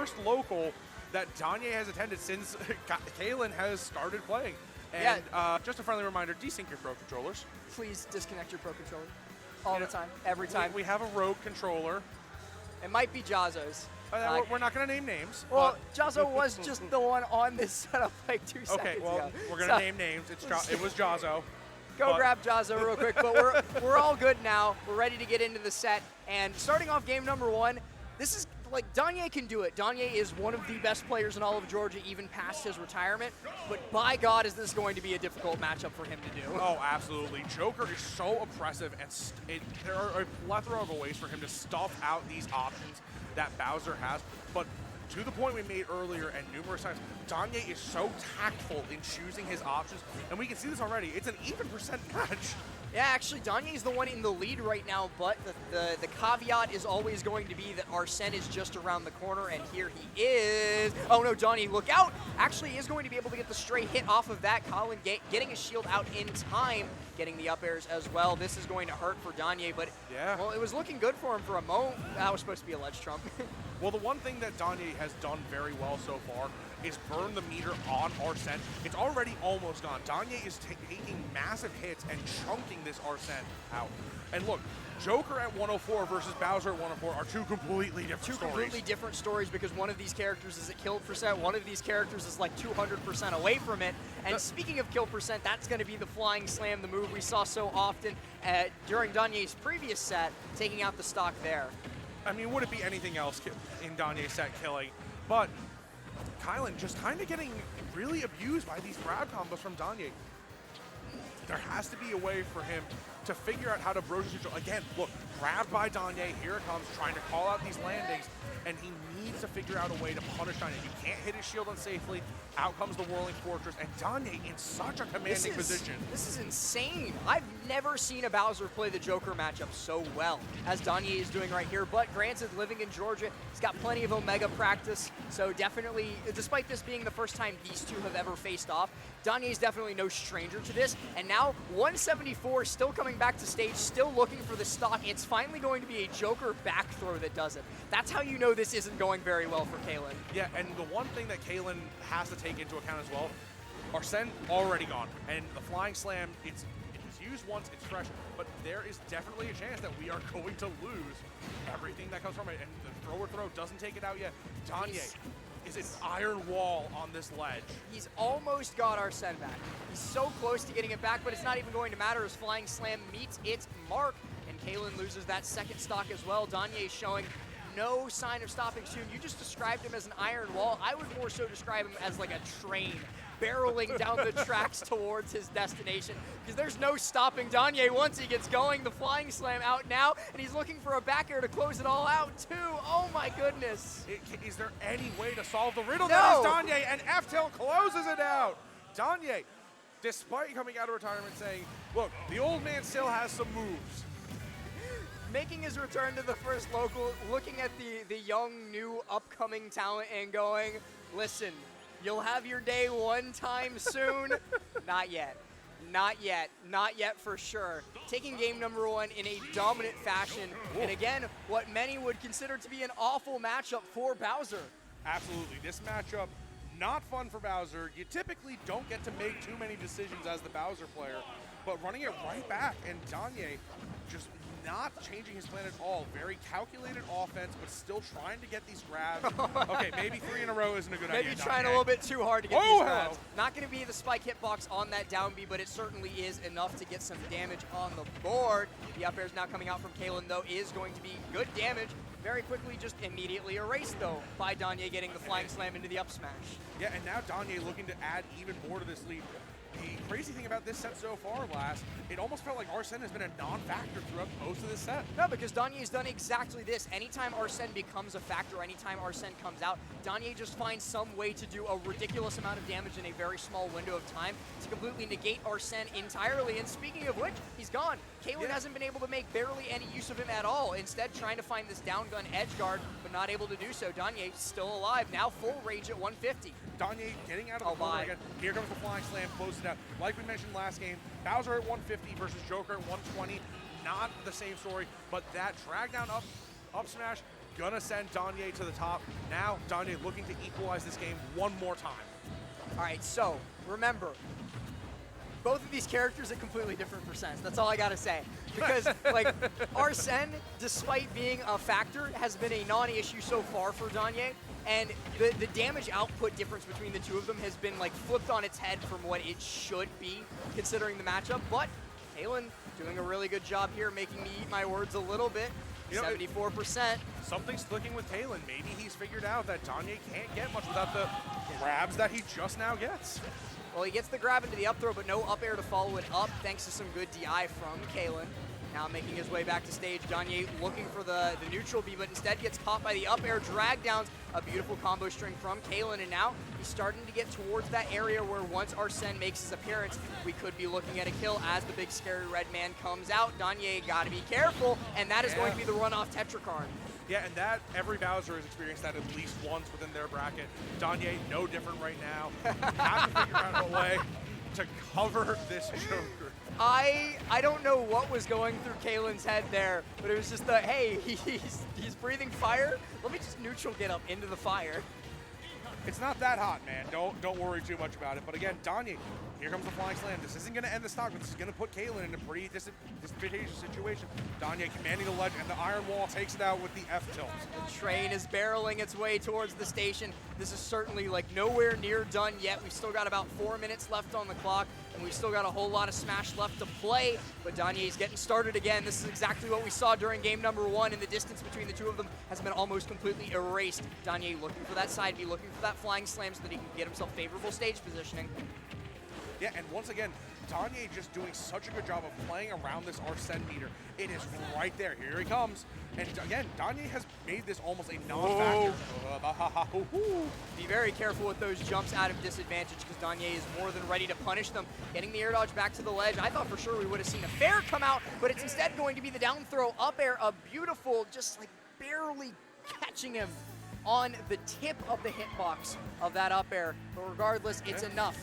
first local that Danye has attended since Kailen has started playing. And just a friendly reminder, desync your Pro controllers. Please disconnect your Pro controller all the time, every time. We have a rogue controller. It might be Jazzo's. We're not going to name names. Well, Jazzo was just the one on this setup like 2 seconds ago. Okay, well, we're going to name names. It was Jazzo. Go grab Jazzo real quick, but we're all good now. We're ready to get into the set. And starting off game number 1, this is like Danye can do it. Danye is one of the best players in all of Georgia, even past his retirement. But by God, is this going to be a difficult matchup for him to do. Oh, absolutely. Joker is so oppressive, and there are a plethora of ways for him to stuff out these options that Bowser has. But to the point we made earlier and numerous times, Danye is so tactful in choosing his options, and we can see this already. It's an even percent match. Yeah, actually, Danye is the one in the lead right now, but the caveat is always going to be that Arsene is just around the corner, and here he is. Oh no, Danye, look out! Actually, is going to be able to get the stray hit off of that. Kailen getting his shield out in time, getting the up airs as well. This is going to hurt for Danye, but well, it was looking good for him for a moment. That was supposed to be a ledge trump. Well, the one thing that Danye has done very well so far is burn the meter on Arsene. It's already almost gone. Danye is taking massive hits and chunking this Arsene out. And look, Joker at 104 versus Bowser at 104 are two completely different stories. Two completely different stories because one of these characters is at kill percent, one of these characters is like 200% away from it. And speaking of kill percent, that's going to be the flying slam, the move we saw so often during Danye's previous set, taking out the stock there. I mean, would it be anything else in Danye's set killing? But Kailen just kind of getting really abused by these grab combos from Danye. There has to be a way for him to figure out how to broach control. Again, look, grabbed by Danye, here it comes, trying to call out these landings, and he needs to figure out a way to punish Danye. He can't hit his shield unsafely. Out comes the Whirling Fortress, and Danye in such a commanding position. This is insane. I've never seen a Bowser play the Joker matchup so well as Danye is doing right here, but granted, living in Georgia, he's got plenty of Omega practice, so definitely, despite this being the first time these two have ever faced off, Danye is definitely no stranger to this, and now 174 still coming back to stage, still looking for the stock. It's finally going to be a Joker back throw that does it. That's how you know this isn't going very well for Kailen. Yeah, and the one thing that Kailen has to take into account as well, Arsene already gone, and the Flying Slam, it's used once, it's fresh, but there is definitely a chance that we are going to lose everything that comes from it, and the thrower throw doesn't take it out yet. Danye is an iron wall on this ledge. He's almost got Arsene back. He's so close to getting it back, but it's not even going to matter as Flying Slam meets its mark, and Kailen loses that second stock as well. Danye showing no sign of stopping soon. You just described him as an iron wall. I would more so describe him as like a train barreling down the tracks towards his destination, because there's no stopping Danye once he gets going. The Flying Slam out now, and he's looking for a back air to close it all out too. Oh my goodness. Is there any way to solve the riddle? No. That is Danye, and F-Tail closes it out. Danye, despite coming out of retirement saying, look, the old man still has some moves. Making his return to the first local, looking at the young, new, upcoming talent and going, listen, you'll have your day one time soon. Not yet. Not yet. Not yet for sure. Taking game number 1 in a dominant fashion. And again, what many would consider to be an awful matchup for Bowser. Absolutely. This matchup, not fun for Bowser. You typically don't get to make too many decisions as the Bowser player, but running it right back, and Danye just not changing his plan at all. Very calculated offense, but still trying to get these grabs. Okay, maybe 3 in a row isn't a good idea. Maybe trying a little bit too hard to get these grabs. Not going to be the spike hitbox on that down B, but it certainly is enough to get some damage on the board. The up airs now coming out from Kailen, though, is going to be good damage. Very quickly, just immediately erased, though, by Danye getting the Flying Slam into the up smash. Yeah, and now Danye looking to add even more to this lead. The crazy thing about this set so far, it almost felt like Arsene has been a non-factor throughout most of this set. No, because Danye's done exactly this. Anytime Arsene becomes a factor, anytime Arsene comes out, Danye just finds some way to do a ridiculous amount of damage in a very small window of time to completely negate Arsene entirely. And speaking of which, he's gone. Kailen hasn't been able to make barely any use of him at all. Instead, trying to find this down gun edge guard, but not able to do so. Danye still alive, now full rage at 150. Danye getting out of the corner again. Here comes the Flying Slam, close it out. Like we mentioned last game, Bowser at 150 versus Joker at 120. Not the same story, but that drag down up smash gonna send Danye to the top. Now, Danye looking to equalize this game one more time. All right, so remember, both of these characters are completely different percents. That's all I gotta say. Because like Arsene, despite being a factor, has been a non-issue so far for Danye. And the damage output difference between the two of them has been like flipped on its head from what it should be, considering the matchup. But Kailen doing a really good job here, making me eat my words a little bit. 74%. Something's clicking with Kailen. Maybe he's figured out that Danye can't get much without the grabs that he just now gets. Well, he gets the grab into the up throw, but no up air to follow it up, thanks to some good DI from Kailen. Now making his way back to stage, Danye looking for the neutral B, but instead gets caught by the up air drag downs. A beautiful combo string from Kailen, and now he's starting to get towards that area where once Arsene makes his appearance, we could be looking at a kill as the big scary red man comes out. Danye gotta be careful, and that is going to be the runoff Tetrakarn. Yeah, and that every Bowser has experienced that at least once within their bracket. Danye, no different right now. Have to figure out a way to cover this Joker. I don't know what was going through Kailen's head there, but it was just the, hey, he's breathing fire. Let me just neutral get up into the fire. It's not that hot, man. Don't worry too much about it. But again, Danye, here comes the flying slam. This isn't going to end the stock, but this is going to put Kailen in a pretty disadvantageous situation. Danye commanding the ledge, and the iron wall takes it out with the F tilt. The train is barreling its way towards the station. This is certainly like nowhere near done yet. We've still got about 4 minutes left on the clock, and we've still got a whole lot of Smash left to play. But Danye's getting started again. This is exactly what we saw during game number 1, and the distance between the two of them has been almost completely erased. Danye looking for that side B, looking for that flying slam so that he can get himself favorable stage positioning. Yeah, and once again, Danye just doing such a good job of playing around this Arsene meter. It is right there. Here he comes. And again, Danye has made this almost a non-factor. Be very careful with those jumps out of disadvantage because Danye is more than ready to punish them. Getting the air dodge back to the ledge. I thought for sure we would have seen a fair come out, but it's instead going to be the down throw up air. A beautiful, just like barely catching him on the tip of the hitbox of that up air. But regardless, it's enough.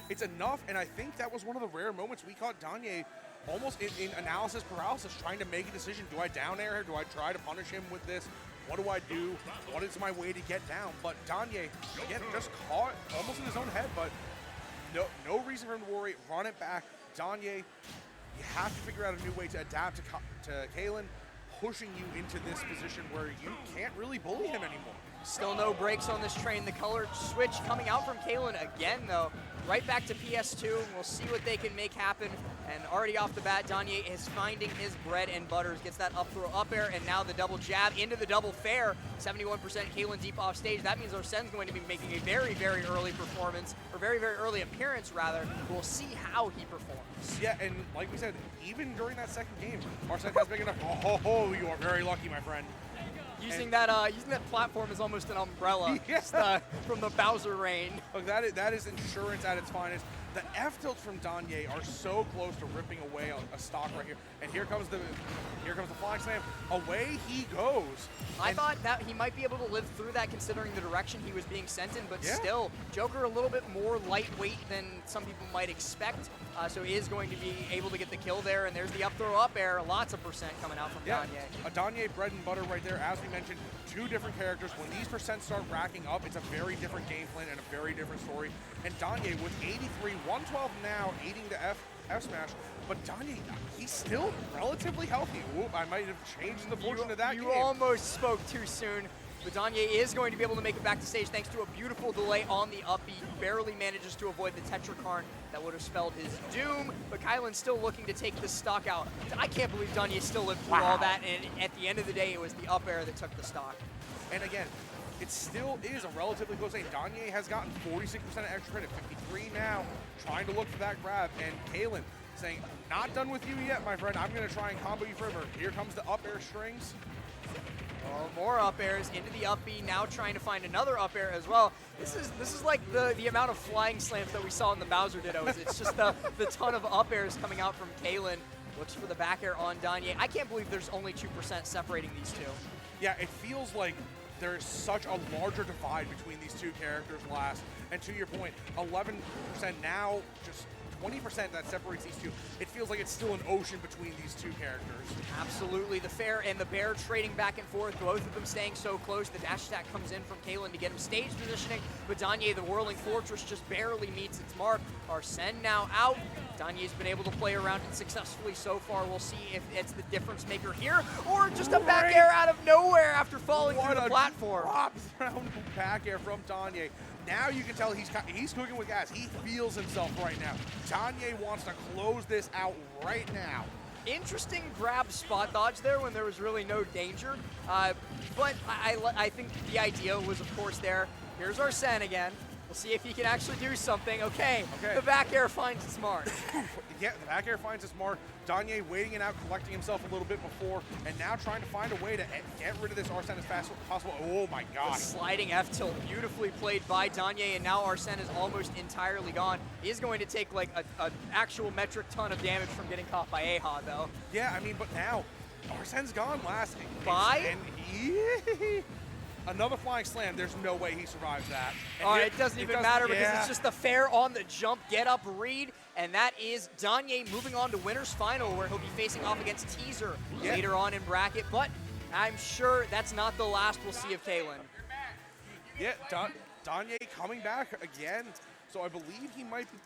It's enough, and I think that was one of the rare moments we caught Danye almost in analysis paralysis, trying to make a decision. Do I down air? Do I try to punish him with this? What do I do? What is my way to get down? But Danye, again, just caught almost in his own head, but no reason for him to worry. Run it back. Danye, you have to figure out a new way to adapt to Kailen, pushing you into this position where you can't really bully him anymore. Still no brakes on this train. The color switch coming out from Kailen again, though. Right back to PS2. We'll see what they can make happen. And already off the bat, Danye is finding his bread and butters. Gets that up throw up air, and now the double jab into the double fair. 71% Kailen deep off stage. That means Arsene's going to be making a very, very early performance, or very, very early appearance, rather. We'll see how he performs. Yeah, and like we said, even during that second game, Arsene has big enough. Oh, you are very lucky, my friend. Using that platform as almost an umbrella from the Bowser rain. Look, that is insurance at its finest. The F tilts from Danye are so close to ripping away a stock right here. And here comes the flying slam. Away he goes. I thought that he might be able to live through that considering the direction he was being sent in, but still, Joker a little bit more lightweight than some people might expect. So he is going to be able to get the kill there, and there's the up throw up air. Lots of percent coming out from Danye. A Danye bread and butter right there. As we mentioned, two different characters. When these percents start racking up, it's a very different game plan and a very different story. And Danye with 83, 112 now, aiding the F smash. But Danye, he's still relatively healthy. Whoop, I might have changed the fortune of that game. You almost spoke too soon. But Danye is going to be able to make it back to stage thanks to a beautiful delay on the up B. Barely manages to avoid the Tetrakarn that would have spelled his doom. But Kailen's still looking to take this stock out. I can't believe Danye still lived through all that, and at the end of the day, it was the up air that took the stock. And again, it still is a relatively close game. Danye has gotten 46% of extra credit, 53 now, trying to look for that grab. And Kailen saying, not done with you yet, my friend. I'm going to try and combo you further. Here comes the up air strings. Oh, more up airs into the up B, now trying to find another up air as well. This is like the amount of flying slams that we saw in the Bowser Dittos. It's just the ton of up airs coming out from Kailen. Looks for the back air on Danye. I can't believe there's only 2% separating these two. Yeah, it feels like there's such a larger divide between these two characters last. And to your point, 11% now just 20% that separates these two, it feels like it's still an ocean between these two characters. Absolutely. The Fair and the Bear trading back and forth, both of them staying so close. The dash attack comes in from Kailen to get him stage positioning, but Danye, the Whirling Fortress, just barely meets its mark. Arsene now out. Danye's been able to play around it successfully so far. We'll see if it's the difference maker here, or just a back air out of nowhere after falling through the platform. Drop thrown back air from Danye. Now you can tell he's cooking with gas. He feels himself right now. Danye wants to close this out right now. Interesting grab spot dodge there when there was really no danger. But I think the idea was, of course, there. Here's Arsene again. We'll see if he can actually do something. Okay. The back air finds its mark. Yeah, the back air finds its mark. Danye waiting it out, collecting himself a little bit before, and now trying to find a way to get rid of this Arsene as fast as possible. Oh my The gosh. sliding F-tilt, beautifully played by Danye, and now Arsene is almost entirely gone. He is going to take like an actual metric ton of damage from getting caught by Aha, though. Yeah, I mean, but now Arsene's gone last. Bye? And another flying slam. There's no way he survives that. All right, it doesn't even matter because it's just the Fair on the jump, get up read, and that is Danye moving on to winner's final, where he'll be facing off against Teaser later on in bracket. But I'm sure that's not the last we'll see of Kailen. Yeah, Danye coming back again. So I believe he might be.